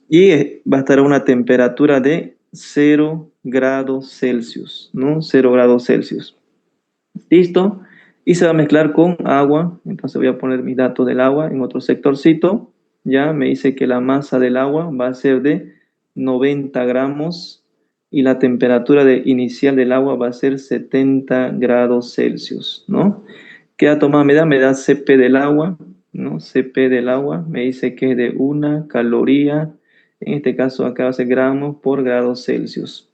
y va a estar a una temperatura de 0 grados Celsius, ¿no? 0 grados Celsius. ¿Listo? Y se va a mezclar con agua. Entonces voy a poner mis datos del agua en otro sectorcito. Ya me dice que la masa del agua va a ser de 90 gramos y la temperatura inicial del agua va a ser 70 grados Celsius, ¿no? ¿Qué tomada me da? Me da CP del agua, ¿no? CP del agua me dice que es de 1 caloría, en este caso acá va a ser gramos por grado Celsius.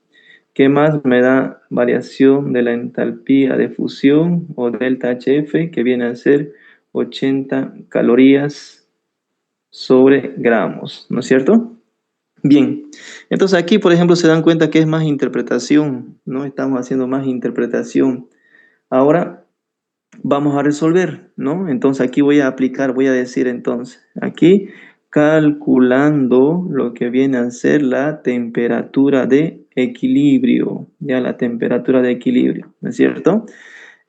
¿Qué más me da variación de la entalpía de fusión o delta HF, que viene a ser 80 calorías sobre gramos, ¿no es cierto? Bien, entonces aquí, por ejemplo, se dan cuenta que es más interpretación, ¿no? Estamos haciendo más interpretación. Ahora vamos a resolver, ¿no? Entonces aquí voy a aplicar, voy a decir entonces, aquí calculando lo que viene a ser la temperatura de equilibrio, ya la temperatura de equilibrio, ¿no es cierto?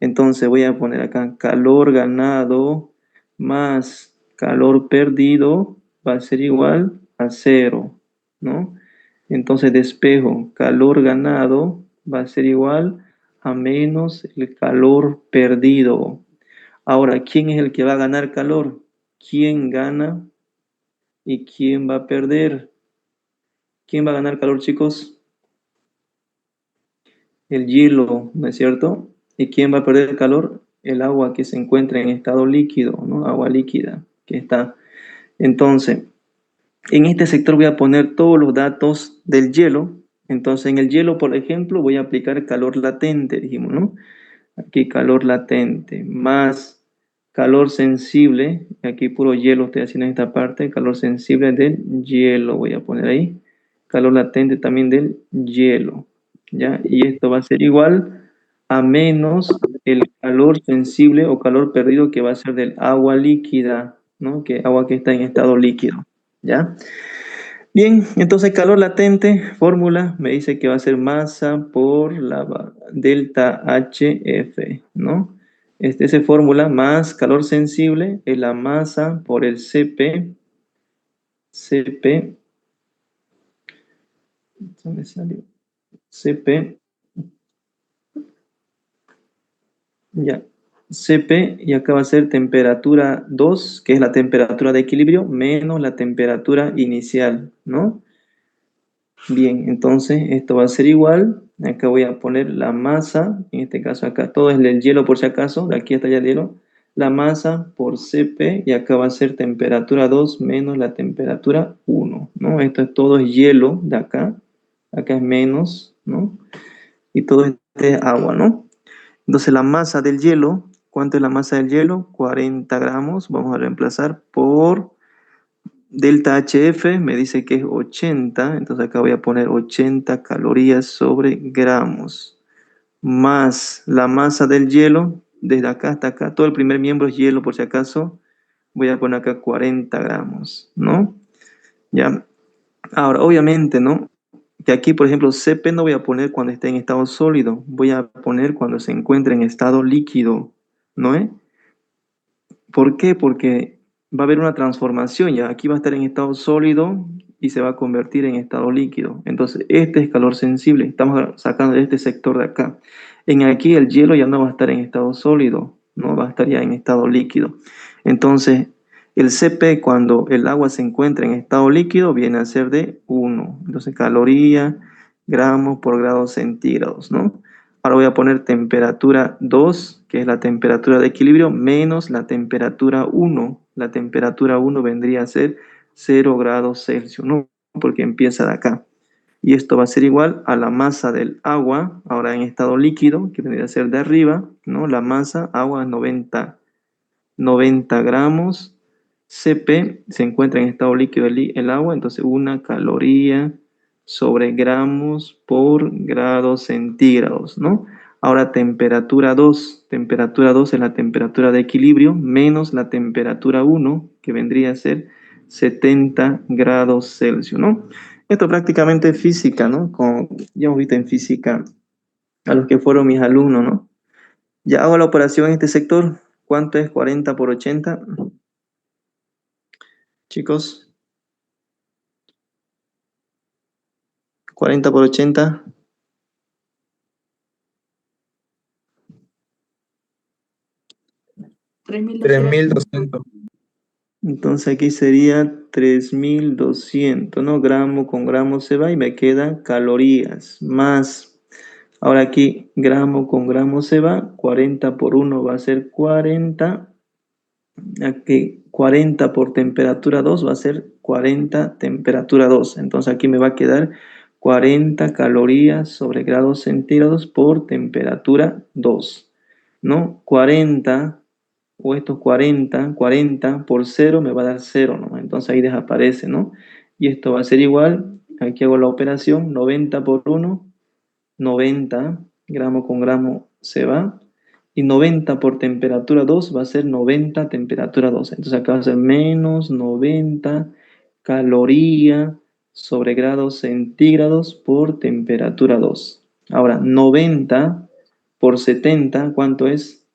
Entonces voy a poner acá calor ganado más calor perdido va a ser igual a cero, ¿no? Entonces despejo calor ganado va a ser igual a menos el calor perdido. Ahora, ¿quién es el que va a ganar calor? ¿Quién gana y quién va a perder? ¿Quién va a ganar calor, chicos? El hielo, ¿no es cierto? ¿Y quién va a perder el calor? El agua que se encuentra en estado líquido, ¿no? Agua líquida que está. Entonces, en este sector voy a poner todos los datos del hielo. Entonces, en el hielo, por ejemplo, voy a aplicar calor latente, dijimos, ¿no? Aquí calor latente, más calor sensible, aquí puro hielo estoy haciendo en esta parte, calor sensible del hielo, voy a poner ahí, calor latente también del hielo, ¿ya? Y esto va a ser igual a menos el calor sensible o calor perdido que va a ser del agua líquida, ¿no? Que agua que está en estado líquido, ¿ya? Bien, entonces calor latente, fórmula, me dice que va a ser masa por la delta HF, ¿no? Esa fórmula más calor sensible es la masa por el CP, ¿dónde salió? CP, ya, CP, y acá va a ser temperatura 2, que es la temperatura de equilibrio, menos la temperatura inicial, ¿no? Bien, entonces esto va a ser igual. Acá voy a poner la masa, en este caso acá todo es el hielo por si acaso, de aquí hasta allá el hielo. La masa por Cp y acá va a ser temperatura 2 menos la temperatura 1, ¿no? Esto es todo es hielo de acá, acá es menos, ¿no? Y todo este es agua, ¿no? Entonces la masa del hielo, ¿cuánto es la masa del hielo? 40 gramos, vamos a reemplazar por delta HF me dice que es 80, entonces acá voy a poner 80 calorías sobre gramos, más la masa del hielo, desde acá hasta acá, todo el primer miembro es hielo por si acaso, voy a poner acá 40 gramos, ¿no? Ya, ahora obviamente, ¿no? Que aquí, por ejemplo, CP no voy a poner cuando esté en estado sólido, voy a poner cuando se encuentre en estado líquido, ¿no es? ¿Por qué? Porque va a haber una transformación ya. Aquí va a estar en estado sólido y se va a convertir en estado líquido. Entonces, este es calor sensible. Estamos sacando de este sector de acá. En aquí el hielo ya no va a estar en estado sólido, no va a estar ya en estado líquido. Entonces, el CP cuando el agua se encuentra en estado líquido viene a ser de 1. Entonces, caloría, gramos por grados centígrados, ¿no? Ahora voy a poner temperatura 2, que es la temperatura de equilibrio, menos la temperatura 1. La temperatura 1 vendría a ser 0 grados Celsius, ¿no? Porque empieza de acá. Y esto va a ser igual a la masa del agua, ahora en estado líquido, que vendría a ser de arriba, ¿no? La masa, agua 90 gramos. CP se encuentra en estado líquido el agua, entonces 1 caloría sobre gramos por grados centígrados, ¿no? Ahora temperatura 2 es la temperatura de equilibrio menos la temperatura 1, que vendría a ser 70 grados Celsius, ¿no? Esto prácticamente es física, ¿no? Como ya hemos visto en física a los que fueron mis alumnos, ¿no? Ya hago la operación en este sector. ¿Cuánto es 40 por 80? Chicos, 40 por 80. 3200. Entonces aquí sería 3200, ¿no? Gramo con gramo se va y me quedan calorías. Más, ahora aquí gramo con gramo se va, 40 por 1 va a ser 40. Aquí 40 por temperatura 2 va a ser 40 temperatura 2. Entonces aquí me va a quedar 40 calorías sobre grados centígrados por temperatura 2, ¿no? 40 o estos 40 por 0 me va a dar 0, ¿no? Entonces ahí desaparece, ¿no? Y esto va a ser igual, aquí hago la operación, 90 por 1, 90 gramo con gramo se va, y 90 por temperatura 2 va a ser 90 temperatura 2. Entonces acá va a ser menos 90 caloría sobre grados centígrados por temperatura 2. Ahora, 90 por 70, ¿cuánto es?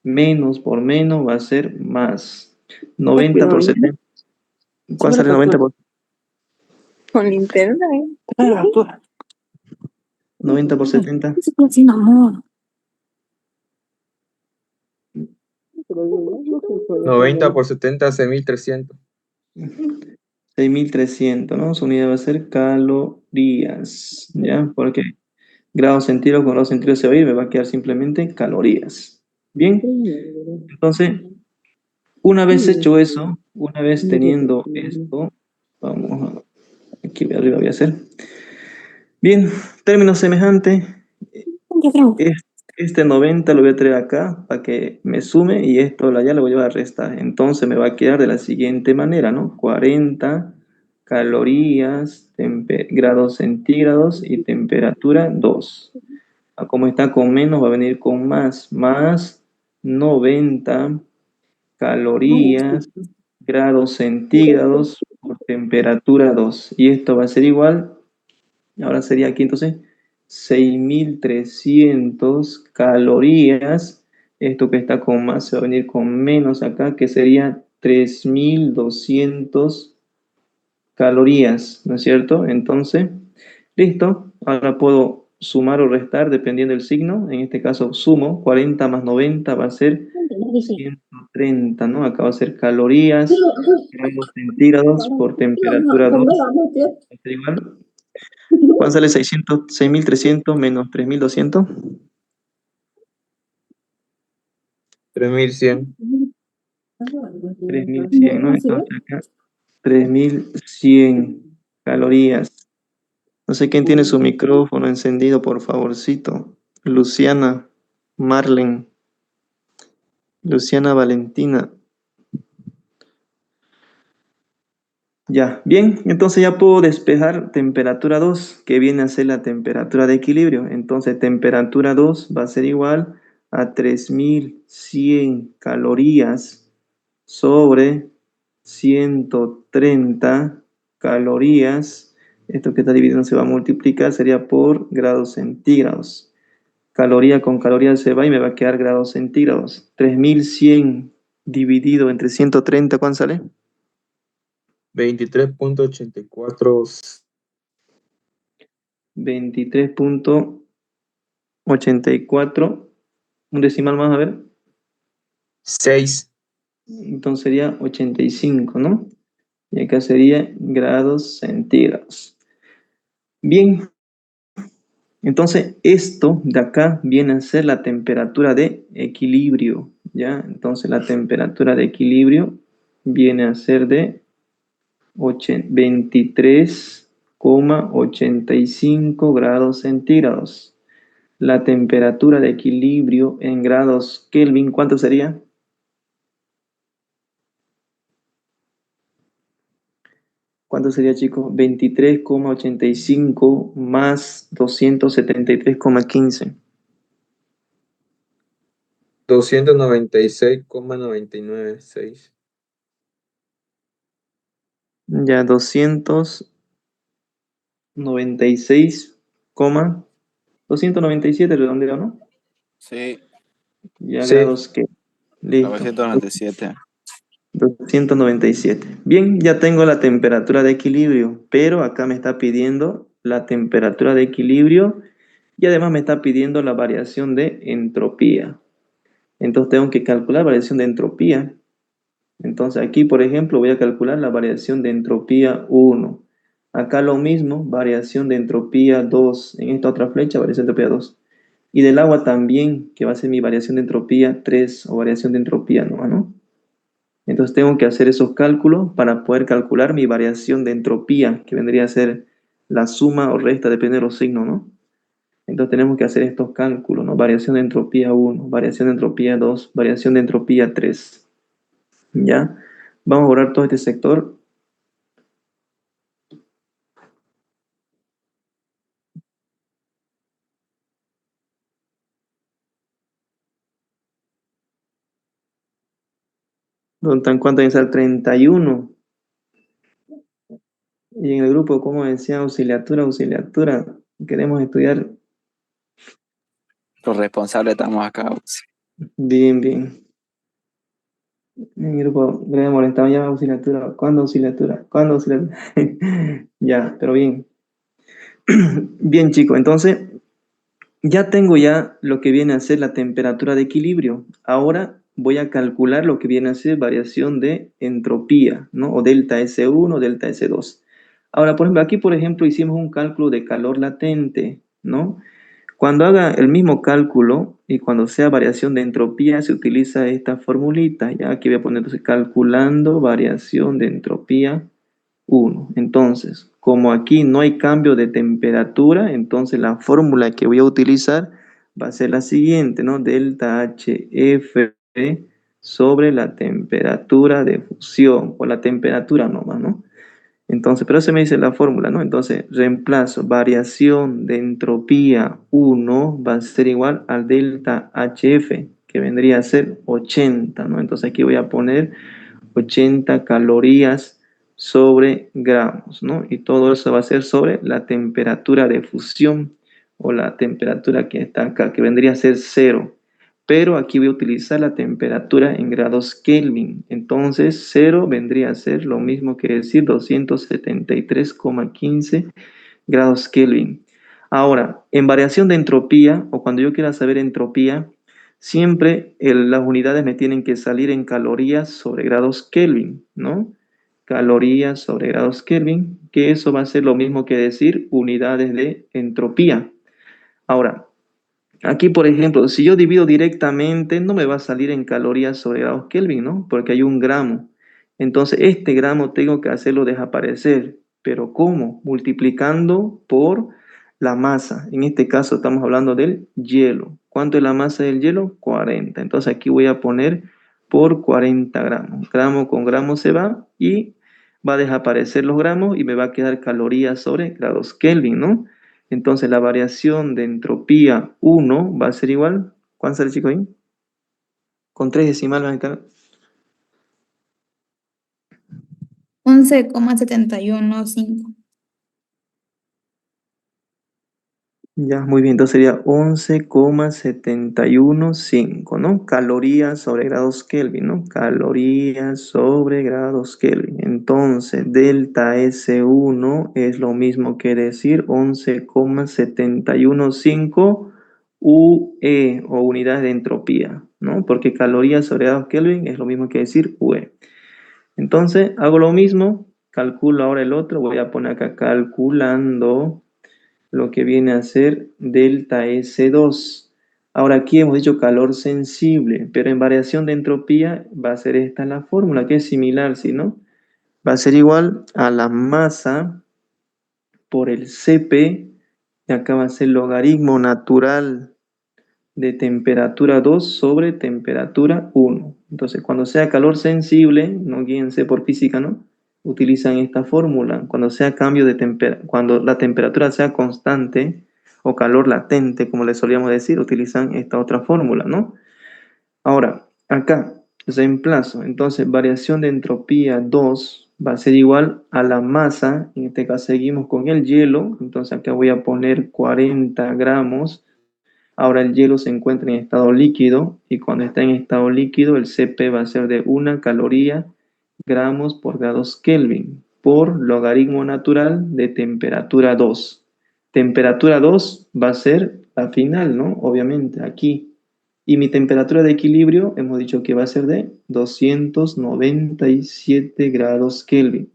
Menos por menos va a ser más. 90 por 70. ¿Cuánto sale 90 por Con linterna, ¿eh? 90 por 70? Sin amor. 90 por 70, 6300. 6300, ¿no? Su unidad va a ser calorías, ¿ya? Porque grados centígrados con grados centígrados se va a ir, me va a quedar simplemente calorías. Bien, entonces, una vez hecho eso, una vez teniendo esto, vamos a, aquí arriba voy a hacer. Bien, término semejante, este 90 lo voy a traer acá para que me sume y esto ya lo voy a restar. Entonces me va a quedar de la siguiente manera, ¿no? 40 calorías, grados centígrados y temperatura 2. Como está con menos, va a venir con más 90 calorías, grados centígrados por temperatura 2. Y esto va a ser igual, ahora sería aquí entonces 6300 calorías. Esto que está con más se va a venir con menos acá, que sería 3200 calorías, ¿no es cierto? Entonces, listo. Ahora puedo sumar o restar dependiendo del signo. En este caso sumo, 40 más 90 va a ser 130, ¿no? Acá va a ser calorías, grados centígrados por temperatura 2. ¿Es igual? ¿Cuánto sale 6.300 menos 3.200? 3100. 3.100, ¿no? Entonces acá 3.100 calorías. No sé quién tiene su micrófono encendido, por favorcito. Luciana, Marlen, Luciana Valentina. Ya, bien, entonces ya puedo despejar temperatura 2, que viene a ser la temperatura de equilibrio. Entonces temperatura 2 va a ser igual a 3.100 calorías sobre 130 calorías. Esto que está dividiendo se va a multiplicar, sería por grados centígrados. Caloría con caloría se va y me va a quedar grados centígrados. 3.100 dividido entre 130, ¿cuánto sale? 23.84. 23.84. Un decimal más, a ver. 6. Entonces sería 85, ¿no? Y acá sería grados centígrados. Bien, entonces esto de acá viene a ser la temperatura de equilibrio, ¿ya? Entonces la temperatura de equilibrio viene a ser de 23,85 grados centígrados. La temperatura de equilibrio en grados Kelvin, ¿cuánto sería? ¿Cuánto sería, chicos? 23,85 más 273,15. 296,996. Ya, 297 redondeo, ¿no? Sí, Ya Sí. grados que. Listo. 997. 297. Bien, ya tengo la temperatura de equilibrio, pero acá me está pidiendo la temperatura de equilibrio y además me está pidiendo la variación de entropía. Entonces tengo que calcular variación de entropía. Entonces aquí, por ejemplo, voy a calcular la variación de entropía 1. Acá lo mismo, variación de entropía 2. En esta otra flecha, variación de entropía 2. Y del agua también, que va a ser mi variación de entropía 3 o variación de entropía, ¿no? Entonces tengo que hacer esos cálculos para poder calcular mi variación de entropía, que vendría a ser la suma o resta, depende de los signos, ¿no? Entonces tenemos que hacer estos cálculos, ¿no? Variación de entropía 1, variación de entropía 2, variación de entropía 3. ¿Ya? Vamos a borrar todo este sector. ¿Dónde están? ¿Cuánto hay que ser? 31. Y en el grupo, como decía, auxiliatura, queremos estudiar Los responsables estamos acá. bien, bien. En el grupo, me molestaba ya auxiliatura. ¿Cuándo auxiliatura? ¿Cuándo auxiliatura? Ya, pero bien. Bien, chicos, entonces ya tengo ya lo que viene a ser la temperatura de equilibrio. Ahora voy a calcular lo que viene a ser variación de entropía, ¿no? O delta S1, delta S2. Ahora, por ejemplo, aquí, por ejemplo, hicimos un cálculo de calor latente, ¿no? Cuando haga el mismo cálculo y cuando sea variación de entropía, se utiliza esta formulita. Ya aquí voy a poner entonces calculando variación de entropía 1. Entonces, como aquí no hay cambio de temperatura, entonces la fórmula que voy a utilizar va a ser la siguiente, ¿no? Delta HF sobre la temperatura de fusión, o la temperatura nomás, ¿no? Entonces, pero eso me dice la fórmula, ¿no? Entonces, reemplazo variación de entropía 1 va a ser igual al delta HF, que vendría a ser 80, ¿no? Entonces aquí voy a poner 80 calorías sobre gramos, ¿no? Y todo eso va a ser sobre la temperatura de fusión o la temperatura que está acá, que vendría a ser 0. Pero aquí voy a utilizar la temperatura en grados Kelvin. Entonces, 0 vendría a ser lo mismo que decir 273,15 grados Kelvin. Ahora, en variación de entropía, o cuando yo quiera saber entropía, siempre las unidades me tienen que salir en calorías sobre grados Kelvin, ¿no? Calorías sobre grados Kelvin, que eso va a ser lo mismo que decir unidades de entropía. Ahora, aquí, por ejemplo, si yo divido directamente, no me va a salir en calorías sobre grados Kelvin, ¿no? Porque hay un gramo. Entonces, este gramo tengo que hacerlo desaparecer. ¿Pero cómo? Multiplicando por la masa. En este caso estamos hablando del hielo. ¿Cuánto es la masa del hielo? 40. Entonces aquí voy a poner por 40 gramos. Gramo con gramo se va y va a desaparecer los gramos y me va a quedar calorías sobre grados Kelvin, ¿no? Entonces la variación de entropía 1 va a ser igual. ¿Cuánto sale, chico, ahí? Con 3 decimales van a estar. 11,715. Ya, muy bien. Entonces sería 11,715, ¿no? Calorías sobre grados Kelvin, ¿no? Calorías sobre grados Kelvin. Entonces, delta S1 es lo mismo que decir 11,715 UE o unidades de entropía, ¿no? Porque calorías sobre grados Kelvin es lo mismo que decir UE. Entonces, hago lo mismo, calculo ahora el otro, voy a poner acá calculando lo que viene a ser delta S2. Ahora aquí hemos dicho calor sensible, pero en variación de entropía va a ser esta la fórmula, que es similar, ¿sí, no? Va a ser igual a la masa por el Cp, y acá va a ser logaritmo natural de temperatura 2 sobre temperatura 1. Entonces, cuando sea calor sensible, no guíense por física, ¿no? Utilizan esta fórmula. Cuando sea cambio de cuando la temperatura sea constante o calor latente, como le solíamos decir, utilizan esta otra fórmula, ¿no? Ahora, acá reemplazo. Entonces, variación de entropía 2 va a ser igual a la masa. En este caso seguimos con el hielo. Entonces, acá voy a poner 40 gramos. Ahora el hielo se encuentra en estado líquido y cuando está en estado líquido el Cp va a ser de 1 caloría gramos por grados Kelvin por logaritmo natural de temperatura 2. temperatura 2 va a ser la final, ¿no? Obviamente, aquí. Y mi temperatura de equilibrio, hemos dicho que va a ser de 297 grados Kelvin.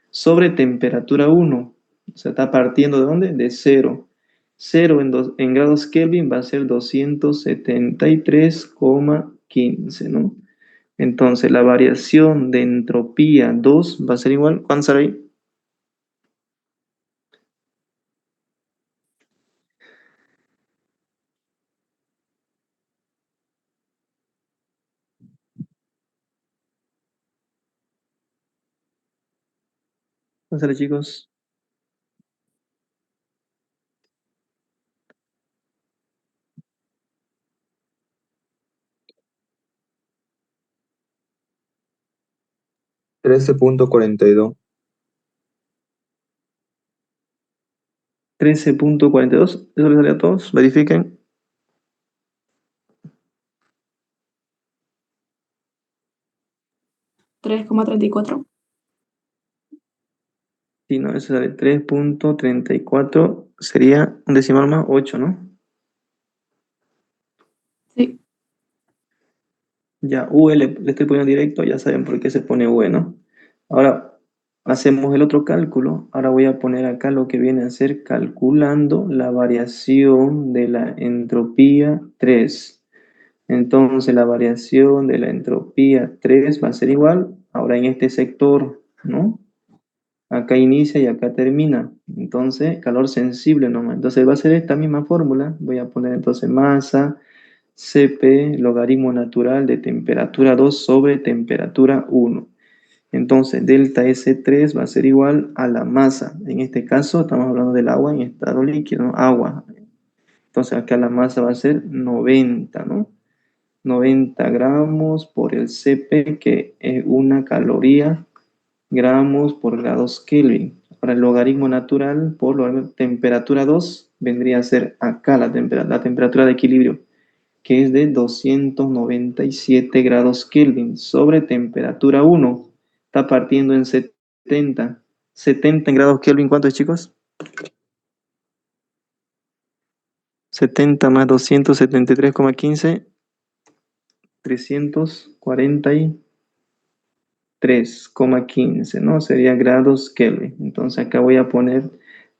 Sobre temperatura 1, o sea, está partiendo ¿de dónde? De 0. 0 en grados Kelvin va a ser 273,15, ¿no? Entonces, la variación de entropía 2 va a ser igual. ¿Cuánto sale ahí? ¿Cuánto sale, chicos? 13.42. 13,42. ¿Eso les sale a todos? Verifiquen. $3,34. Sí, no, eso sale 3,34. Sería un decimal más 8, ¿no? Sí. Ya, UE le estoy poniendo directo, ya saben por qué se pone UE, ¿no? Ahora hacemos el otro cálculo. Ahora voy a poner acá lo que viene a ser calculando la variación de la entropía 3. Entonces la variación de la entropía 3 va a ser igual, ahora en este sector, ¿no? Acá inicia y acá termina. Entonces, calor sensible nomás. Entonces va a ser esta misma fórmula. Voy a poner entonces masa Cp logaritmo natural de temperatura 2 sobre temperatura 1. Entonces, delta S3 va a ser igual a la masa. En este caso, estamos hablando del agua en estado líquido, ¿no? Agua. Entonces, acá la masa va a ser 90, ¿no? 90 gramos por el Cp, que es una caloría, gramos por grados Kelvin. Ahora, el logaritmo natural por temperatura 2 vendría a ser acá la temperatura de equilibrio, que es de 297 grados Kelvin sobre temperatura 1. Está partiendo en 70. 70 en grados Kelvin, ¿cuánto es, chicos? 70 más 273,15, 343,15, ¿no? Sería grados Kelvin. Entonces acá voy a poner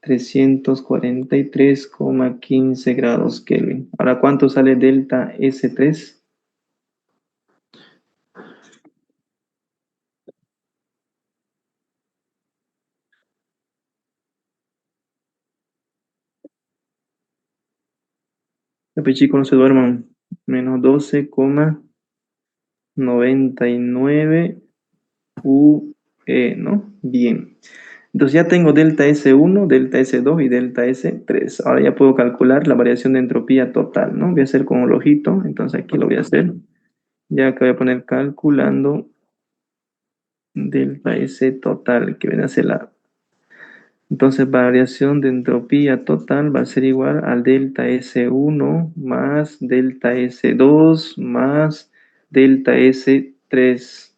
343,15 grados Kelvin. Ahora, ¿cuánto sale delta S3? Pues, chicos, no se duerman. Menos 12,99 UE, ¿no? Bien. Entonces ya tengo delta S1, delta S2 y delta S3. Ahora ya puedo calcular la variación de entropía total, ¿no? Voy a hacer con el ojito, entonces aquí lo voy a hacer. Ya que voy a poner calculando delta S total, que viene a ser la... Entonces variación de entropía total va a ser igual al delta S1 más delta S2 más delta S3.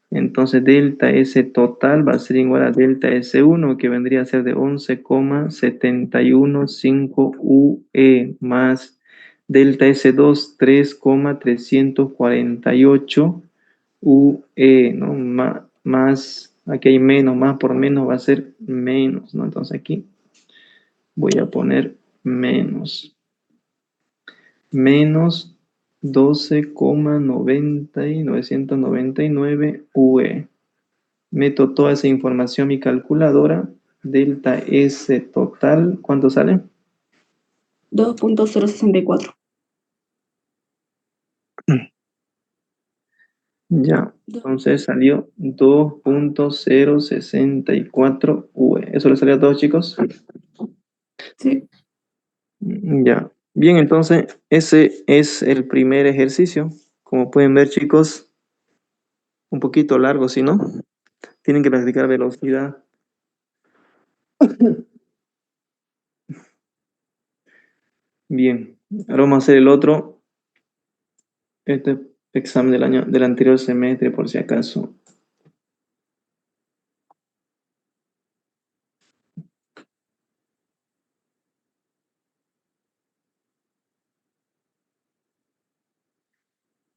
Entonces delta S total va a ser igual a delta S1, que vendría a ser de 11,715 UE, más delta S2 3,348 UE, ¿no? Más, aquí hay menos, más por menos va a ser menos, ¿no? Entonces aquí voy a poner menos 12,999 UE. Meto toda esa información a mi calculadora. Delta S total, ¿cuánto sale? 2,064. Ya, entonces salió 2,064 UE. ¿Eso le salió a todos, chicos? Sí. Ya. Bien, entonces ese es el primer ejercicio. Como pueden ver, chicos, un poquito largo, ¿sí, no? Tienen que practicar velocidad. Bien, ahora vamos a hacer el otro. Este examen del anterior semestre, por si acaso.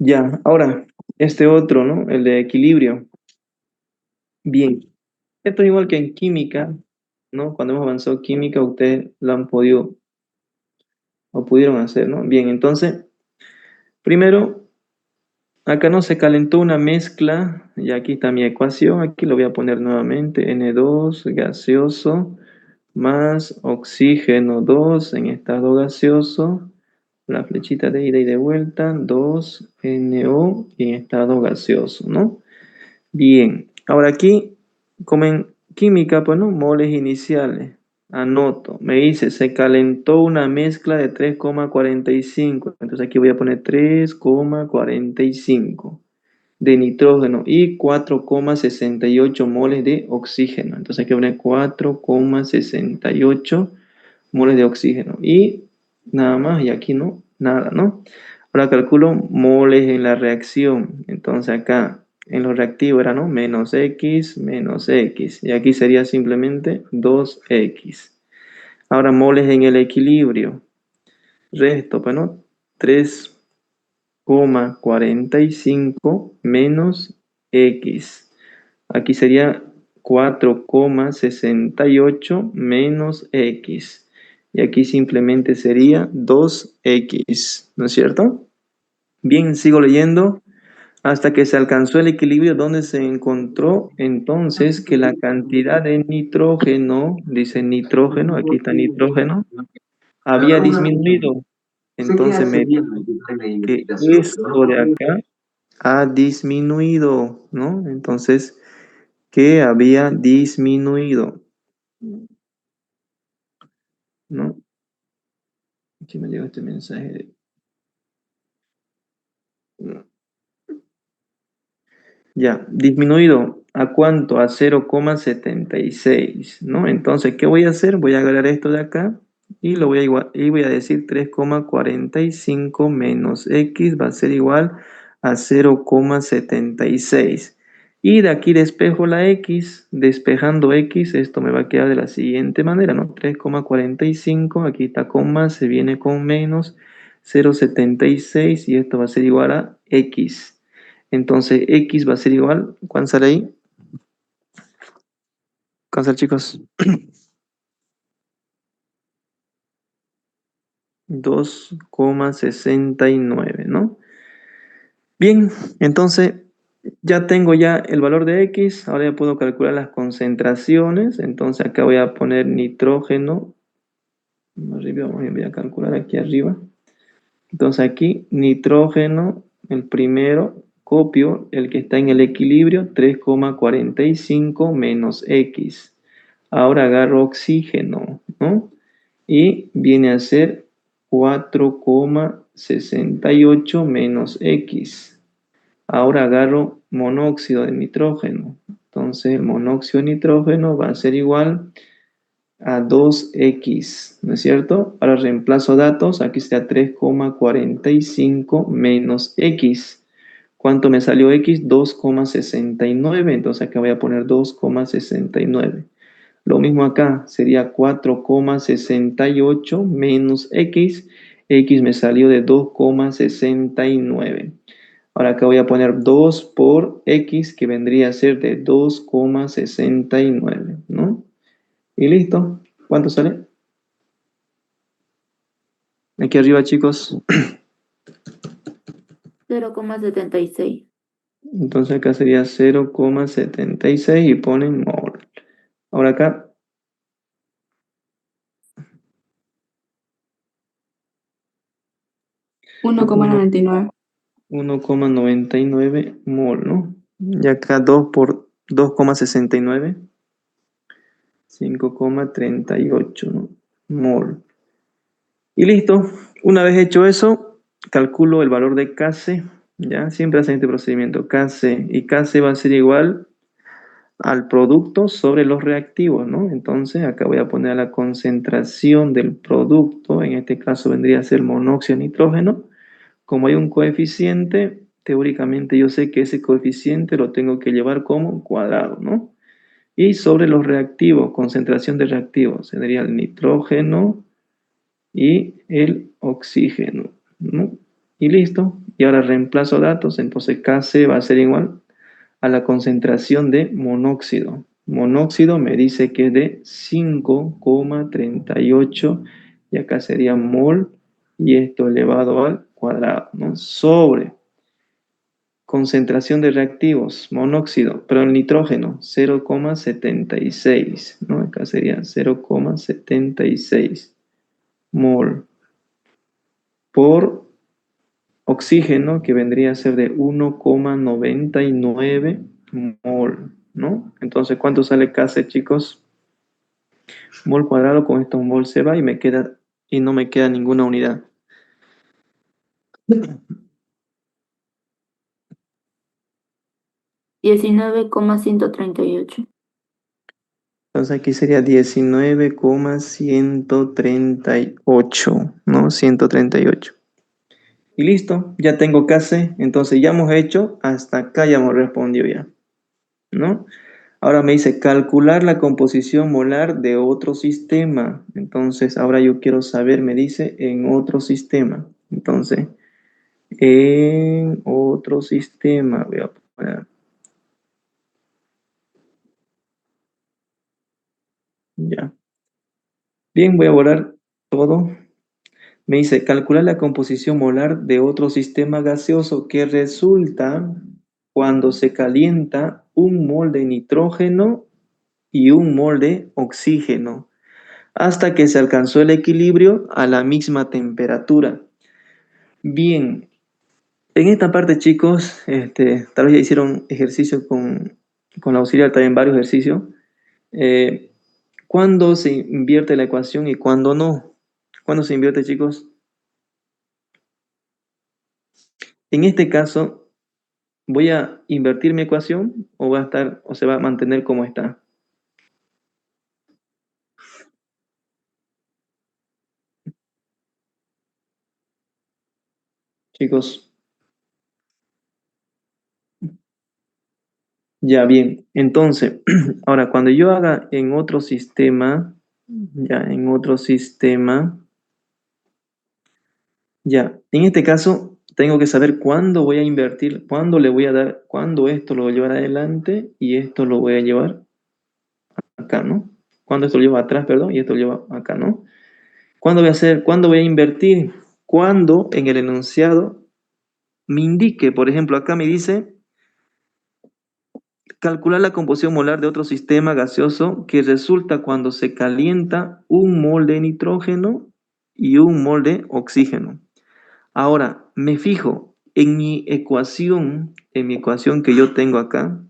Ya, ahora, este otro, ¿no? El de equilibrio. Bien, esto es igual que en química, ¿no? Cuando hemos avanzado química, ustedes lo han podido o pudieron hacer, ¿no? Bien, entonces, primero, acá no se calentó una mezcla, y aquí está mi ecuación, aquí lo voy a poner nuevamente, N2 gaseoso más oxígeno 2 en estado gaseoso, la flechita de ida y de vuelta, 2NO en estado gaseoso, ¿no? Bien, ahora aquí, como en química, pues, ¿no? Moles iniciales. Anoto, me dice, se calentó una mezcla de 3,45. Entonces aquí voy a poner 3,45 de nitrógeno y 4,68 moles de oxígeno. Entonces aquí voy a poner 4,68 moles de oxígeno. Y nada más, y aquí no, nada, ¿no? Ahora calculo moles en la reacción. Entonces acá en los reactivos era, ¿no? Menos X, menos X. Y aquí sería simplemente 2X. Ahora moles en el equilibrio. Resto, pues, ¿no? 3,45 menos X. Aquí sería 4,68 menos X. Y aquí simplemente sería 2X, ¿no es cierto? Bien, sigo leyendo hasta que se alcanzó el equilibrio donde se encontró entonces que la cantidad de nitrógeno, dice nitrógeno, aquí está nitrógeno, había disminuido. Entonces me dice que esto de acá ha disminuido, ¿no? Entonces, que había disminuido, ¿no? Aquí me llegó este mensaje. Ya, disminuido. ¿A cuánto? A 0,76, ¿no? Entonces, ¿qué voy a hacer? Voy a agarrar esto de acá y lo voy a y voy a decir 3,45 menos X va a ser igual a 0,76. Y de aquí despejo la X, despejando X, esto me va a quedar de la siguiente manera, ¿no? 3,45, aquí está con más, se viene con menos, 0,76 y esto va a ser igual a X. Entonces X va a ser igual, ¿cuánto sale ahí? ¿Cuánto sale, chicos? 2,69, ¿no? Bien, entonces ya tengo ya el valor de X, ahora ya puedo calcular las concentraciones, entonces acá voy a poner nitrógeno, arriba, voy a calcular aquí arriba, entonces aquí nitrógeno, el primero, copio el que está en el equilibrio, 3,45 menos X. Ahora agarro oxígeno, ¿no? Y viene a ser 4,68 menos X. Ahora agarro monóxido de nitrógeno. Entonces el monóxido de nitrógeno va a ser igual a 2X, ¿no es cierto? Ahora reemplazo datos, aquí está 3,45 menos X. ¿Cuánto me salió X? 2,69, entonces acá voy a poner 2,69. Lo mismo acá, sería 4,68 menos X. X me salió de 2,69. Ahora acá voy a poner 2 por X, que vendría a ser de 2,69, ¿no? Y listo. ¿Cuánto sale? Aquí arriba, chicos. 0,76. Entonces acá sería 0,76 y ponen mol. Ahora acá, 1,99. 1,99 mol, ¿no? Y acá 2 por 2,69, 5,38, ¿no? Mol. Y listo. Una vez hecho eso, calculo el valor de Kc, ¿ya? Siempre hacen este procedimiento, Kc. Y Kc va a ser igual al producto sobre los reactivos, ¿no? Entonces acá voy a poner la concentración del producto, en este caso vendría a ser monóxido de nitrógeno. Como hay un coeficiente, teóricamente yo sé que ese coeficiente lo tengo que llevar como cuadrado, ¿no? Y sobre los reactivos, concentración de reactivos, sería el nitrógeno y el oxígeno, ¿no? Y listo, Y ahora reemplazo datos, entonces Kc va a ser igual a la concentración de monóxido. Monóxido me dice que es de 5,38 y acá sería mol y esto elevado al cuadrado, ¿no? Sobre concentración de reactivos, monóxido, pero el nitrógeno 0,76, ¿no? Acá sería 0,76 mol por oxígeno, que vendría a ser de 1,99 mol, ¿no? Entonces, ¿cuánto sale Kc, chicos? Mol cuadrado, con esto un mol se va y no me queda ninguna unidad. $19,138. Entonces aquí sería 19,138, ¿no? 138. Y listo, ya tengo Kc. Entonces ya hemos hecho, hasta acá ya hemos respondido ya, ¿no? Ahora me dice calcular la composición molar de otro sistema. Entonces ahora yo quiero saber, me dice, en otro sistema. Entonces, en otro sistema, voy a poner, ya. Bien, voy a borrar todo. Me dice calcular la composición molar de otro sistema gaseoso que resulta cuando se calienta un mol de nitrógeno y un mol de oxígeno, hasta que se alcanzó el equilibrio a la misma temperatura. Bien, en esta parte, chicos, tal vez ya hicieron ejercicio con la auxiliar, también varios ejercicios. ¿Cuándo se invierte la ecuación y cuándo no? ¿Cuándo se invierte, chicos? En este caso, ¿voy a invertir mi ecuación o va a estar o se va a mantener como está? Chicos, ya bien. Entonces, ahora cuando yo haga en otro sistema, ya en otro sistema, ya, en este caso tengo que saber cuándo voy a invertir, cuándo le voy a dar, cuándo esto lo voy a llevar adelante y esto lo voy a llevar acá, ¿no? Cuándo esto lo llevo atrás, perdón, y esto lo llevo acá, ¿no? ¿Cuándo voy a hacer, cuándo voy a invertir? Cuando en el enunciado me indique, por ejemplo, acá me dice calcular la composición molar de otro sistema gaseoso que resulta cuando se calienta un mol de nitrógeno y un mol de oxígeno. Ahora, me fijo en mi ecuación que yo tengo acá,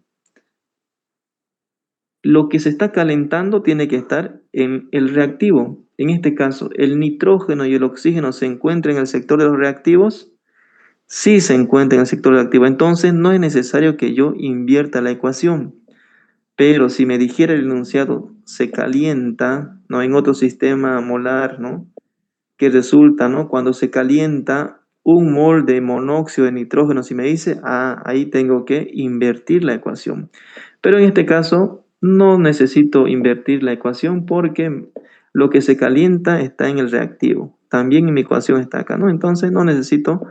lo que se está calentando tiene que estar en el reactivo. En este caso, el nitrógeno y el oxígeno se encuentran en el sector de los reactivos. Sí se encuentra en el sector reactivo, entonces no es necesario que yo invierta la ecuación. Pero si me dijera el enunciado se calienta, ¿no? En otro sistema molar, ¿no? Que resulta, ¿no? Cuando se calienta un mol de monóxido de nitrógeno, si me dice, ahí tengo que invertir la ecuación. Pero en este caso no necesito invertir la ecuación porque lo que se calienta está en el reactivo. También en mi ecuación está acá, ¿no? Entonces no necesito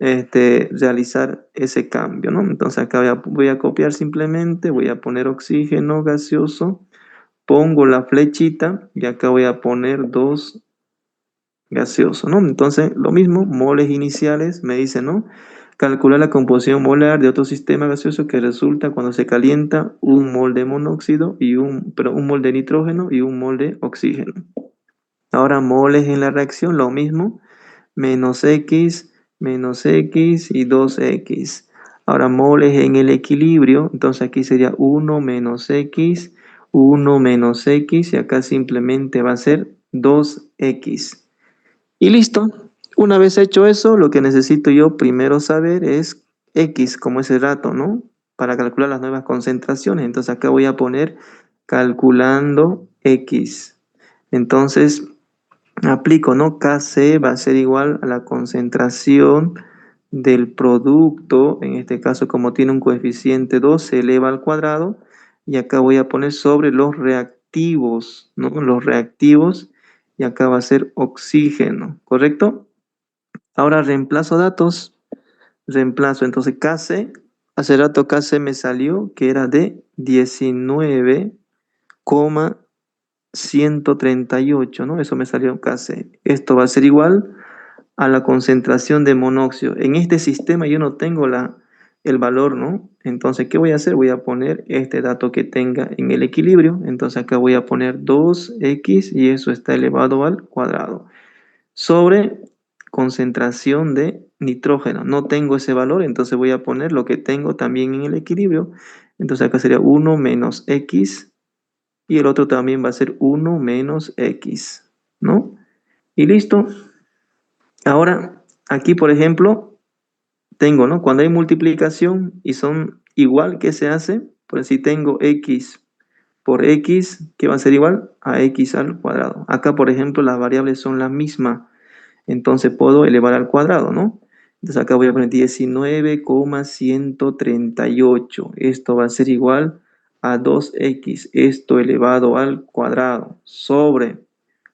realizar ese cambio, ¿no? Entonces acá voy a copiar simplemente, voy a poner oxígeno gaseoso, pongo la flechita y acá voy a poner 2 gaseoso, ¿no? Entonces, lo mismo, moles iniciales, me dice, ¿no? Calcular la composición molar de otro sistema gaseoso que resulta cuando se calienta un mol de monóxido y un mol de nitrógeno y un mol de oxígeno. Ahora, moles en la reacción, lo mismo, menos x y 2x. Ahora, moles en el equilibrio, entonces aquí sería 1 menos x y acá simplemente va a ser 2x. Y listo. Una vez hecho eso, lo que necesito yo primero saber es X, como ese rato, ¿no? Para calcular las nuevas concentraciones. Entonces acá voy a poner calculando X. Entonces aplico, ¿no? Kc va a ser igual a la concentración del producto. En este caso, como tiene un coeficiente 2, se eleva al cuadrado. Y acá voy a poner sobre los reactivos, ¿no? Los reactivos. Y acá va a ser oxígeno, ¿correcto? Ahora reemplazo datos. reemplazo. Entonces KC, hace rato KC me salió que era de 19,138, ¿no? Eso me salió KC. Esto va a ser igual a la concentración de monóxido. En este sistema yo no tengo el valor, ¿no? Entonces, ¿qué voy a hacer? Voy a poner este dato que tenga en el equilibrio. Entonces acá voy a poner 2x y eso está elevado al cuadrado. Sobre concentración de nitrógeno. No tengo ese valor, entonces voy a poner lo que tengo también en el equilibrio. Entonces acá sería 1 menos x y el otro también va a ser 1 menos x, ¿no? Y listo. Ahora, aquí, por ejemplo, tengo, ¿no? Cuando hay multiplicación y son igual, ¿qué se hace? Pues si tengo x por x, ¿qué va a ser igual? A x al cuadrado. Acá, por ejemplo, las variables son las mismas. Entonces puedo elevar al cuadrado, ¿no? Entonces acá voy a poner 19,138. Esto va a ser igual a 2x, esto elevado al cuadrado, sobre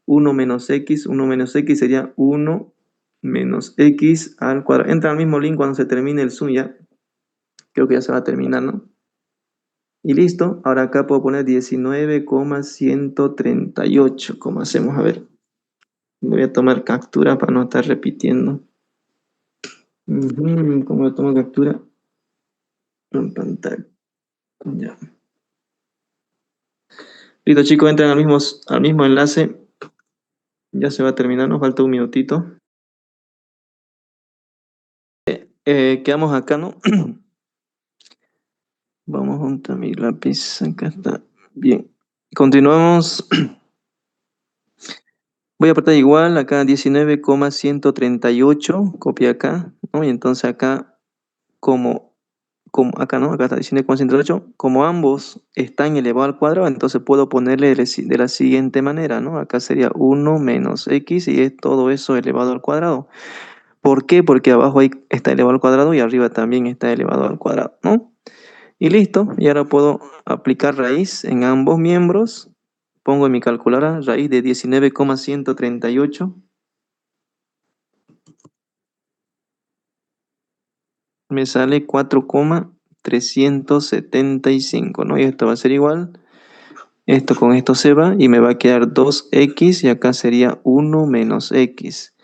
1 menos x. 1 menos x sería 1 menos x al cuadrado. Entra al mismo link cuando se termine el Zoom ya. Creo que ya se va a terminar, ¿no? Y listo. Ahora acá puedo poner 19,138. ¿Cómo hacemos? A ver. Voy a tomar captura para no estar repitiendo. ¿Cómo tomo captura? En pantalla. Ya. Listo, chicos, entran al mismo enlace. Ya se va a terminar, nos falta un minutito. Quedamos acá, ¿no? Vamos junto a mi lápiz. Acá está. Bien. Continuamos. Voy a apretar igual, acá 19,138. Copia acá, ¿no? Y entonces acá, como acá, ¿no? Acá está 19,138. Como ambos están elevados al cuadrado, entonces puedo ponerle de la siguiente manera, ¿no? Acá sería 1 menos x y es todo eso elevado al cuadrado. ¿Por qué? Porque abajo ahí está elevado al cuadrado y arriba también está elevado al cuadrado, ¿no? Y listo. Y ahora puedo aplicar raíz en ambos miembros. Pongo en mi calculadora raíz de 19,138. Me sale 4,375, ¿no? Y esto va a ser igual. Esto con esto se va y me va a quedar 2x y acá sería 1 menos x.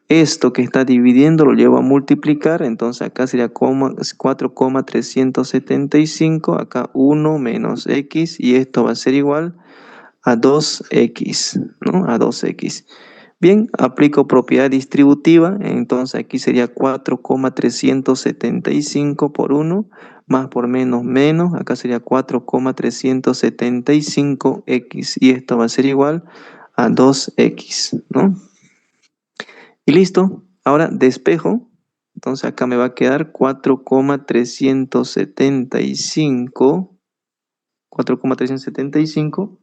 Esto que está dividiendo lo llevo a multiplicar, entonces acá sería 4,375, acá 1 menos x y esto va a ser igual a 2x, ¿no? A 2x. Bien, aplico propiedad distributiva, entonces aquí sería 4,375 por 1, más por menos menos, acá sería 4,375x y esto va a ser igual a 2x, ¿no? Y listo, ahora despejo, entonces acá me va a quedar 4,375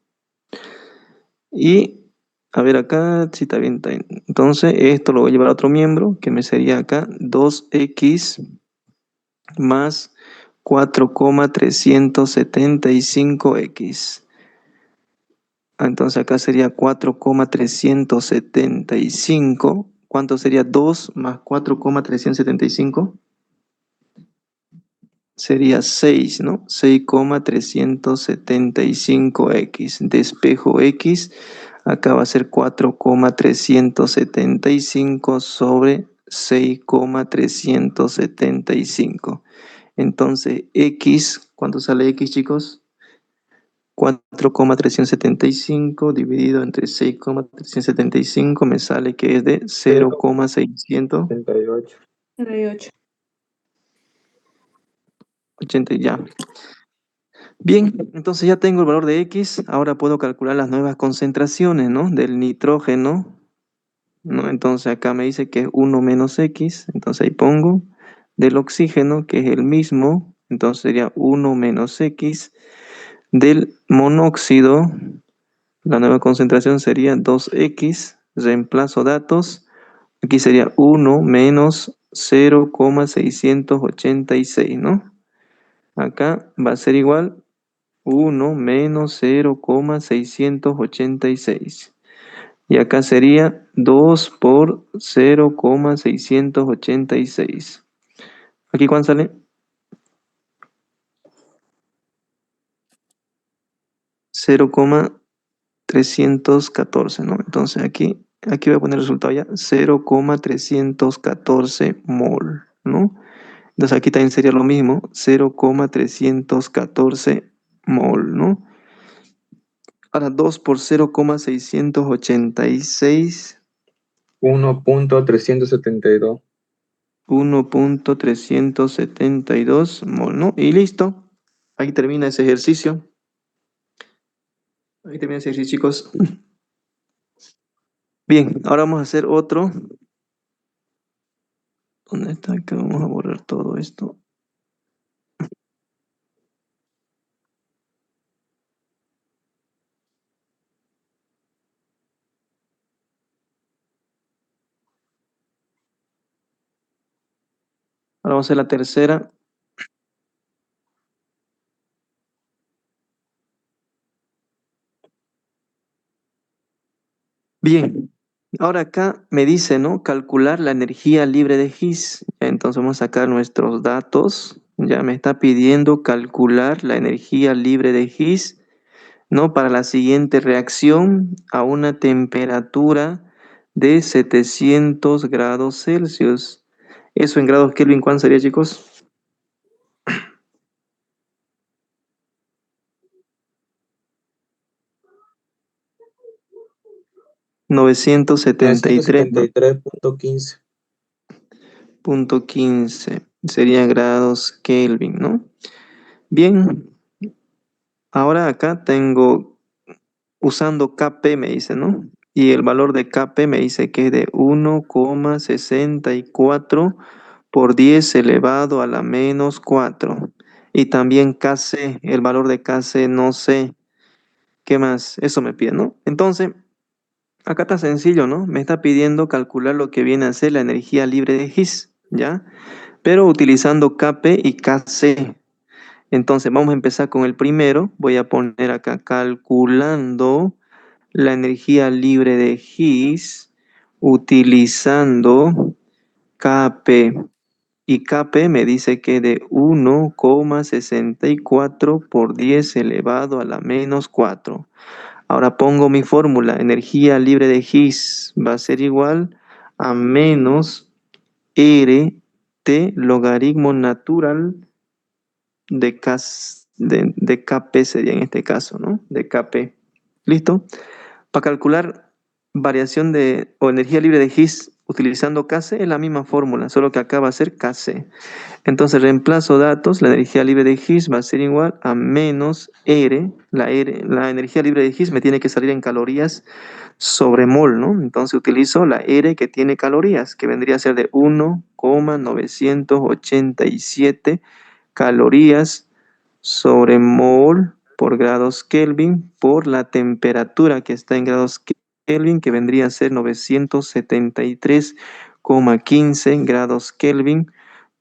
y a ver acá, si está bien, está bien. Entonces esto lo voy a llevar a otro miembro, que me sería acá 2x más 4,375x. Entonces acá sería 4,375. ¿Cuánto sería 2 más 4,375? Sería 6, ¿no? 6,375x. Despejo x. Acá va a ser 4,375 sobre 6,375. Entonces, x, ¿cuánto sale x, chicos? 4,375 dividido entre 6,375 me sale que es de 0,688. 38. Ya. Bien, entonces ya tengo el valor de x. Ahora puedo calcular las nuevas concentraciones, ¿no? Del nitrógeno, ¿no? Entonces acá me dice que es 1 menos x. Entonces ahí pongo del oxígeno, que es el mismo. Entonces sería 1 menos x. Del monóxido, la nueva concentración sería 2x. Reemplazo datos. Aquí sería 1 menos 0,686, ¿no? Acá va a ser igual 1 menos 0,686. Y acá sería 2 por 0,686. ¿Aquí cuánto sale? 0,314, ¿no? Entonces aquí voy a poner el resultado ya, 0,314 mol, ¿no? Entonces aquí también sería lo mismo, 0,314 mol, ¿no? Ahora 2 por 0,686, 1.372. 1,372 mol, ¿no? Y listo. Ahí termina ese ejercicio. Ahí termina ese ejercicio, chicos. Bien, ahora vamos a hacer otro. ¿Dónde está? Que vamos a borrar todo esto. Ahora vamos a hacer la tercera. Bien, ahora acá me dice, ¿no? Calcular la energía libre de Higgs. Entonces vamos a sacar nuestros datos. Ya me está pidiendo calcular la energía libre de Higgs, ¿no? Para la siguiente reacción a una temperatura de 700 grados Celsius. Eso en grados Kelvin, ¿cuánto sería, chicos? 973, ¿no? 973.15. Punto 15 sería grados Kelvin, ¿no? Bien, ahora acá tengo usando Kp, me dice, ¿no? Y el valor de Kp me dice que es de 1,64 por 10 elevado a la menos 4. Y también Kc, el valor de Kc no sé. ¿Qué más? Eso me pide, ¿no? Entonces, acá está sencillo, ¿no? Me está pidiendo calcular lo que viene a ser la energía libre de Higgs, ¿ya? Pero utilizando Kp y Kc. Entonces, vamos a empezar con el primero. Voy a poner acá calculando la energía libre de Higgs utilizando Kp. Y Kp me dice que de 1,64 por 10 elevado a la menos 4. Ahora pongo mi fórmula. Energía libre de Higgs va a ser igual a menos RT logaritmo natural de Kp sería en este caso, ¿no? De Kp. ¿Listo? Para calcular variación de o energía libre de Higgs utilizando Kc es la misma fórmula, solo que acá va a ser Kc. Entonces reemplazo datos, la energía libre de Higgs va a ser igual a menos R. La energía libre de Higgs me tiene que salir en calorías sobre mol, ¿no? Entonces utilizo la R que tiene calorías, que vendría a ser de 1,987 calorías sobre mol por grados Kelvin por la temperatura que está en grados Kelvin, que vendría a ser 973,15 grados Kelvin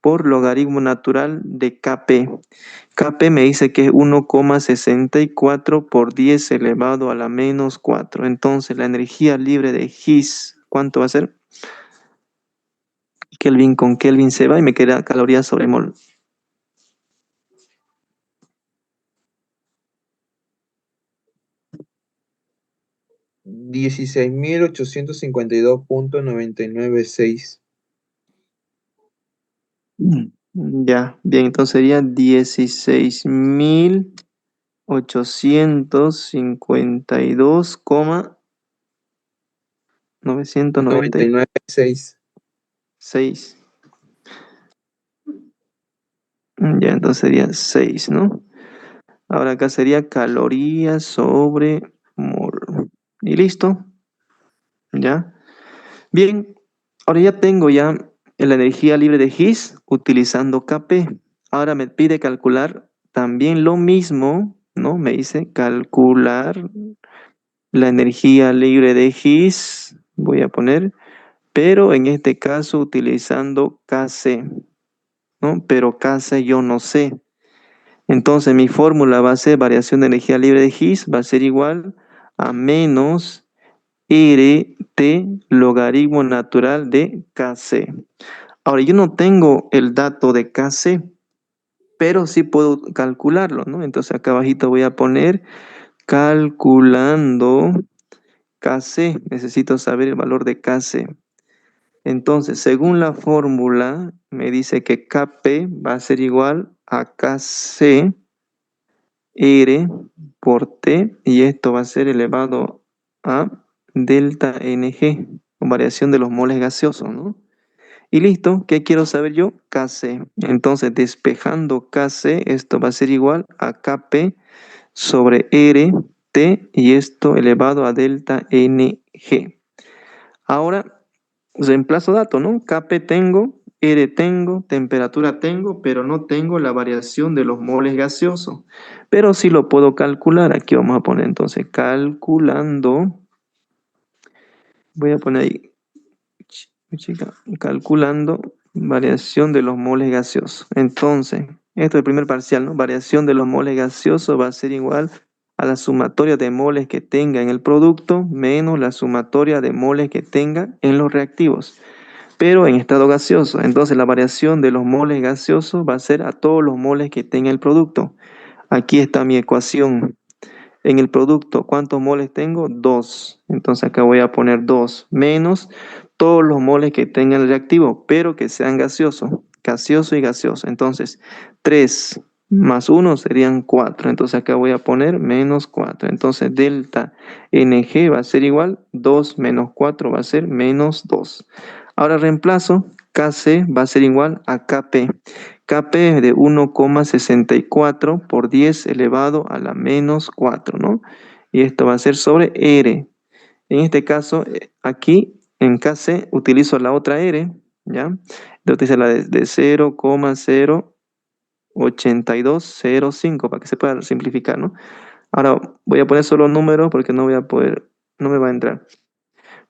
por logaritmo natural de Kp. Kp me dice que es 1,64 por 10 elevado a la menos 4. Entonces la energía libre de Higgs, ¿cuánto va a ser? Kelvin con Kelvin se va y me queda calorías sobre mol. 16.852.996. Ya, bien, entonces sería 16.852,996. 99.6. Ya, entonces sería 6, ¿no? Ahora acá sería calorías sobre mol. Y listo, ¿ya? Bien, ahora ya tengo ya la energía libre de Higgs utilizando Kp. Ahora me pide calcular también lo mismo, ¿no? Me dice calcular la energía libre de Higgs, voy a poner, pero en este caso utilizando Kc, ¿no? Pero Kc yo no sé. Entonces mi fórmula va a ser variación de energía libre de Higgs, va a ser igual a menos RT logaritmo natural de Kc. Ahora, yo no tengo el dato de KC, pero sí puedo calcularlo, ¿no? Entonces acá abajito voy a poner calculando KC. Necesito saber el valor de KC. Entonces, según la fórmula, me dice que Kp va a ser igual a Kc R por T, y esto va a ser elevado a delta Ng, con variación de los moles gaseosos, ¿no? Y listo, ¿qué quiero saber yo? Kc. Entonces, despejando Kc, esto va a ser igual a Kp sobre R T, y esto elevado a delta Ng. Ahora, reemplazo dato, ¿no? Kp tengo, R tengo, temperatura tengo, pero no tengo la variación de los moles gaseosos. Pero sí lo puedo calcular. Aquí vamos a poner entonces calculando. Voy a poner ahí, chica, calculando variación de los moles gaseosos. Entonces, esto es el primer parcial, ¿no? Variación de los moles gaseosos va a ser igual a la sumatoria de moles que tenga en el producto menos la sumatoria de moles que tenga en los reactivos, pero en estado gaseoso. Entonces la variación de los moles gaseosos va a ser a todos los moles que tenga el producto. Aquí está mi ecuación. En el producto, ¿cuántos moles tengo? 2. Entonces acá voy a poner 2 menos todos los moles que tenga el reactivo, pero que sean gaseosos. Gaseoso y gaseoso. Entonces 3 más 1 serían 4. Entonces acá voy a poner menos 4. Entonces delta Ng va a ser igual, 2 menos 4 va a ser menos 2. Ahora reemplazo, Kc va a ser igual a Kp. Kp es de 1,64 por 10 elevado a la menos 4, ¿no? Y esto va a ser sobre R. En este caso, aquí en Kc utilizo la otra R, ¿ya? Entonces utilizo la de 0,08205 para que se pueda simplificar, ¿no? Ahora voy a poner solo números porque no voy a poder, no me va a entrar.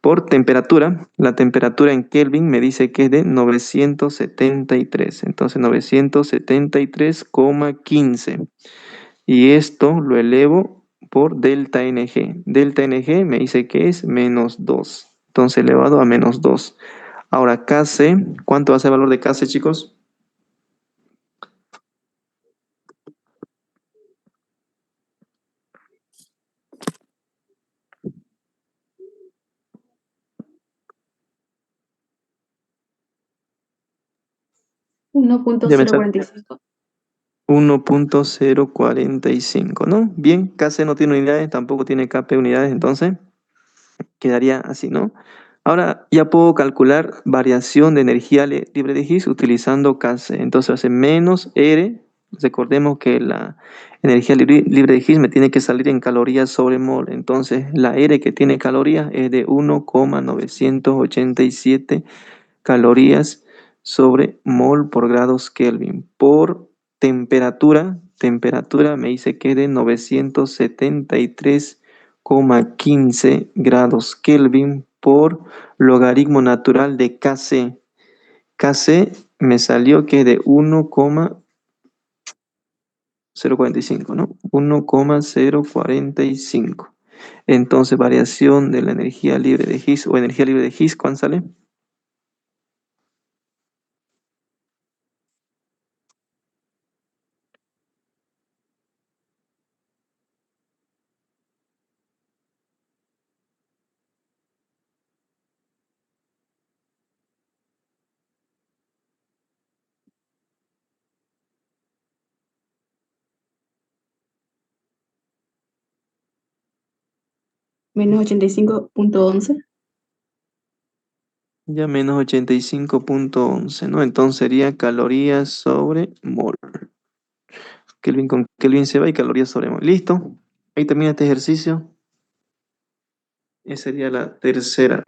Por temperatura, la temperatura en Kelvin me dice que es de 973. Entonces 973,15. Y esto lo elevo por delta Ng. Delta Ng me dice que es menos 2. Entonces elevado a menos 2. Ahora Kc, ¿cuánto va a ser el valor de Kc, chicos? Ya me sale 1.045. 1,045, ¿no? Bien, Kc no tiene unidades, tampoco tiene Kp unidades, entonces quedaría así, ¿no? Ahora ya puedo calcular variación de energía libre de Higgs utilizando Kc. Entonces hace menos R. Recordemos que la energía libre de Higgs me tiene que salir en calorías sobre mol. Entonces la R que tiene calorías es de 1,987 calorías sobre mol por grados Kelvin. Por temperatura me dice que es de 973,15 grados Kelvin por logaritmo natural de Kc. Kc me salió que es de 1,045, ¿no? 1,045. Entonces, variación de la energía libre de Higgs o energía libre de Higgs, ¿cuánto sale? Menos 85.11. Ya menos 85,11, ¿no? Entonces sería calorías sobre mol. Kelvin con Kelvin se va y calorías sobre mol. ¿Listo? Ahí termina este ejercicio. Esa sería la tercera.